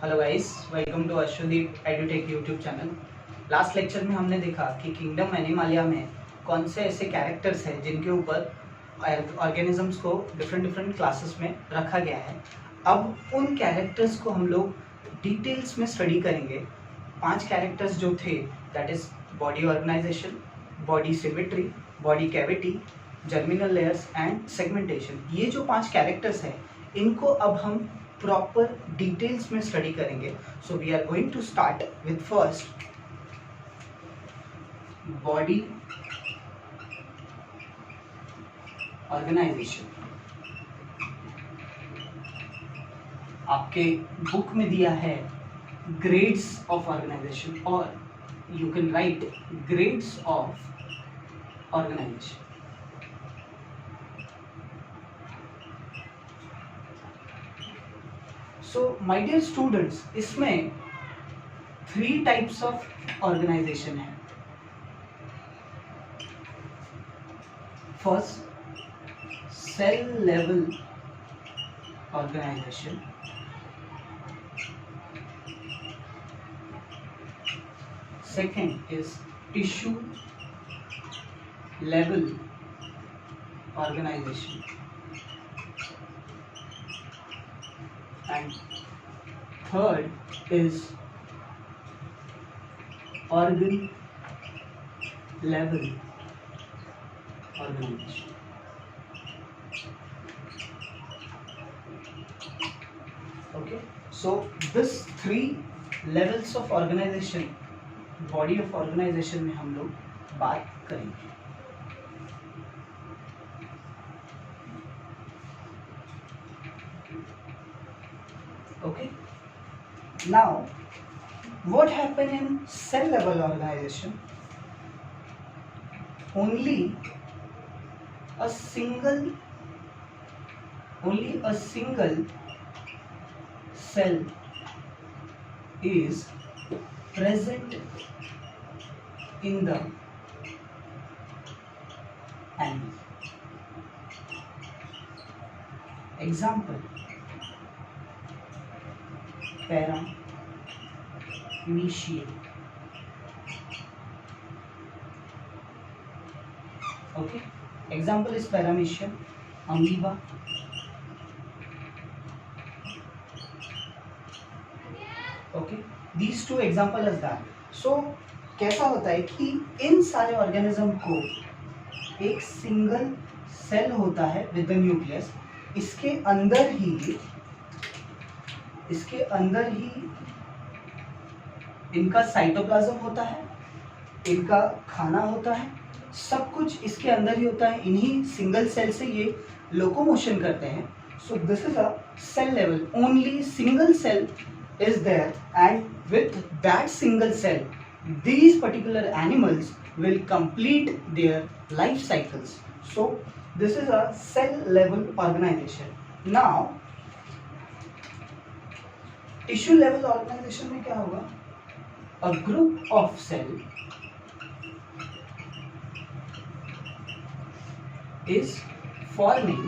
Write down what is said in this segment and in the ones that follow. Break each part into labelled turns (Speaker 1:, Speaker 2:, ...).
Speaker 1: Hello guys, welcome to Ashwadeep edutech YouTube channel. Last lecture में हमने देखा कि किंगडम एनिमालिया में कौन से ऐसे कैरेक्टर्स हैं जिनके ऊपर ऑर्गेनिजम्स को डिफरेंट डिफरेंट क्लासेस में रखा गया है। अब उन कैरेक्टर्स को हम लोग डिटेल्स में स्टडी करेंगे। 5 कैरेक्टर्स जो थे, that is body organisation, body symmetry, body cavity, germinal layers and segmentation. ये जो 5 कैरेक्टर्स हैं, इनको अब हम प्रॉपर डिटेल्स में स्टडी करेंगे। So we are going to start with first body organisation. आपके बुक में दिया है ग्रेड्स ऑफ ऑर्गेनाइजेशन, और you can write grades of organisation. So my dear students, इसमें 3 टाइप्स ऑफ ऑर्गेनाइजेशन है। First, cell level organisation. Second is tissue level organisation, and third is organ level organization. Okay, so this 3 levels of organization, body of organization में हम लोग बात करेंगे। Okay, now what happened in cell level organization? Only a single cell is present in the animal. Example, paramecium. Okay, example is paramecium, amoeba. Okay, these 2 example is that. So कैसा होता है कि इन सारे ऑर्गेनिज्म को एक single cell होता है with the nucleus. इसके अंदर ही इनका साइटोप्लाज्म होता है, इनका खाना होता है, सब कुछ इसके अंदर ही होता है। इन्हीं सिंगल सेल से ये लोकोमोशन करते हैं। So this is a cell level, only single cell is there, and with that single cell these particular animals will complete their life cycles. So this is a cell level organization. Now tissue level organization में क्या होगा? A group of cell is forming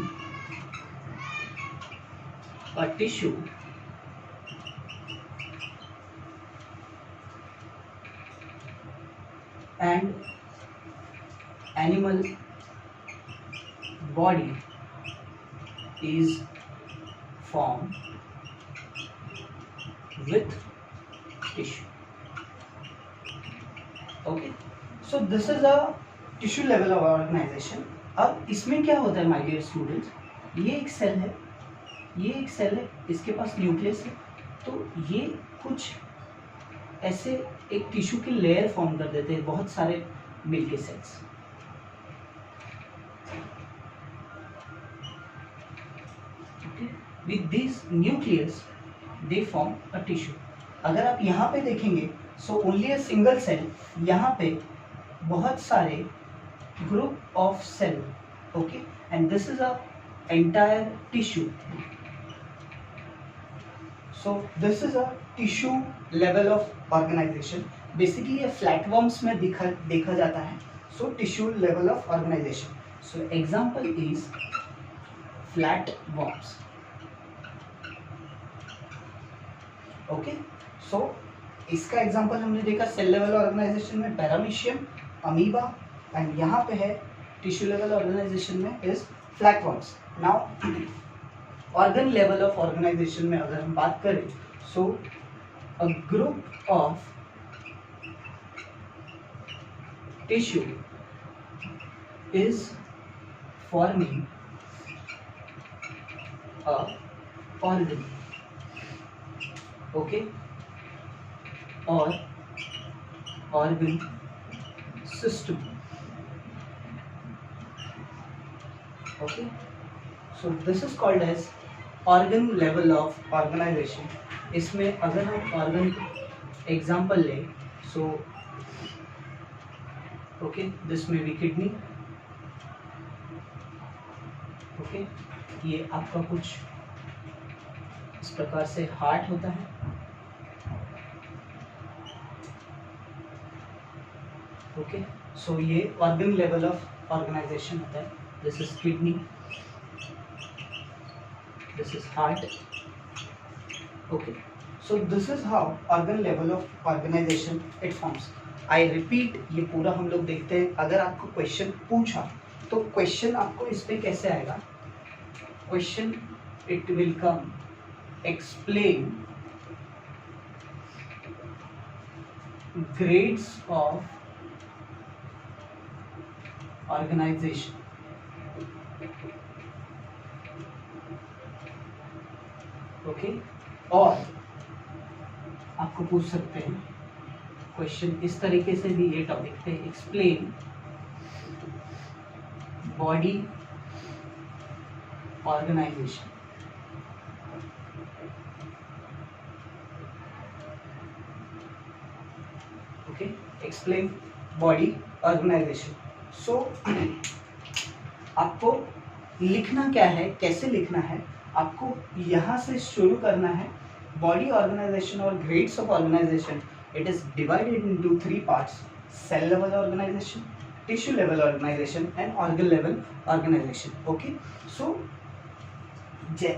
Speaker 1: a tissue and animal body is formed with tissue. Okay, so this is a tissue level of organization. अब इसमें क्या होता है my dear students, ये एक सेल है, ये एक सेल है, इसके पास न्यूक्लियस है, तो ये कुछ ऐसे एक टिश्यू की लेयर फॉर्म कर देते हैं, बहुत सारे मिलके cells. With this nucleus they form a tissue. अगर आप यहाँ पे देखेंगे, so only a single cell, यहाँ पे बहुत सारे group of cell. Okay, and this is a entire tissue. So this is a tissue level of organization. Basically ये flatworms में देखा जाता है। So tissue level of organization. So example is flatworms. Okay, so इसका example हमने देखा cell level organisation में paramecium, amoeba, and यहाँ पे है टिश्यू लेवल ऑर्गेनाइजेशन में is flatworms. Now organ level of organisation में अगर हम बात करें, so a group of tissue is forming a organ, okay, or organ system, okay. So this is called as organ level of organization. इसमें अगर हम organ example ले, so okay, this may be kidney, okay, ये आपका कुछ इस प्रकार से हार्ट होता है, ओके. सो ये ऑर्गन लेवल ऑफ ऑर्गेनाइजेशन होता है. This is kidney, this is heart, okay. So this is how organ level of organisation it forms. I repeat, ये पूरा हम लोग देखते हैं. अगर आपको क्वेश्चन पूछा तो क्वेश्चन आपको इस पे कैसे आएगा? Question it will come, explain grades of organization. Okay, और आपको पूछ सकते हैं क्वेश्चन इस तरीके से भी ये टॉपिक पे, explain body organisation. Okay, explain body organisation. So आपको लिखना क्या है, कैसे लिखना है, आपको यहाँ से शुरू करना है. बॉडी ऑर्गेनाइजेशन और grades of organisation, it is divided into 3 parts: cell level organisation, tissue level organisation and organ level organisation. Okay, so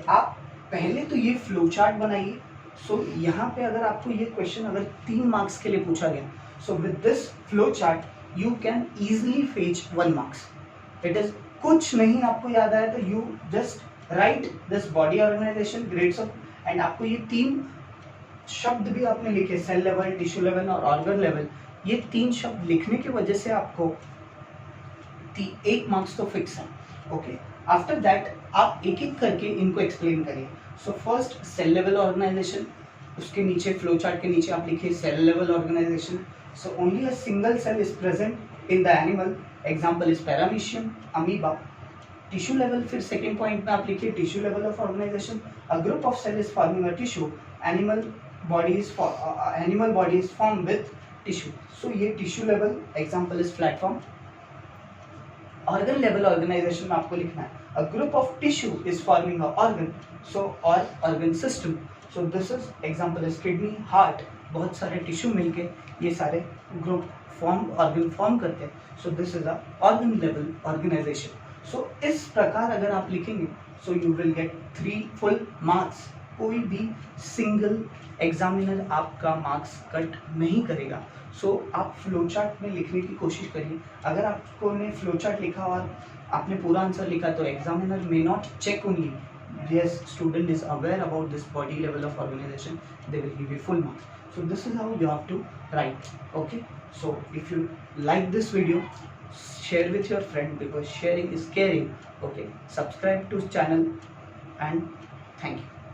Speaker 1: आप पहले तो ये फ्लो चार्ट बनाइए. सो यहाँ पे अगर आपको ये क्वेश्चन अगर 3 मार्क्स के लिए पूछा गया, so with this flow chart you can easily fetch 1 marks. It is कुछ नहीं आपको याद आया तो you just write this body organisation, grades of, and आपको ये 3 शब्द भी आपने लिखे, सेल लेवल, टिश्यू लेवल और ऑर्गन लेवल. ये 3 शब्द लिखने की वजह से आपको 1 मार्क्स तो फिक्स है. ओके, आफ्टर दैट आप एक एक करके इनको एक्सप्लेन करिए. So first cell level organisation, उसके नीचे फ्लो चार्ट के नीचे आप लिखिए cell level organisation. So only a single cell is present in the animal, example is paramecium, amoeba. Tissue level, फिर सेकेंड पॉइंट में आप लिखिए tissue level of organisation, a group of cell is forming a tissue, animal body is form with tissue. So ये tissue level, example is platform. Organ level organisation में आपको लिखना है a group of tissue is forming a organ, so और organ system. So this is example is kidney, heart. बहुत सारे tissue मिलके ये सारे ग्रुप ऑर्गन फॉर्म करते हैं. So this is a organ level organisation. So इस प्रकार अगर आप लिखेंगे, so you will get 3 full marks. कोई भी सिंगल एग्जामिनर आपका मार्क्स कट नहीं करेगा. सो आप फ्लो चार्ट में लिखने की कोशिश करिए. अगर आपको ने फ्लो चार्ट लिखा और आपने पूरा आंसर लिखा तो examiner may not check only yes student is aware about this body level of organization, they will give you full marks. So this is how you have to write. Okay, so if you like this video, share with your friend because sharing is caring. Okay, subscribe to channel and thank you.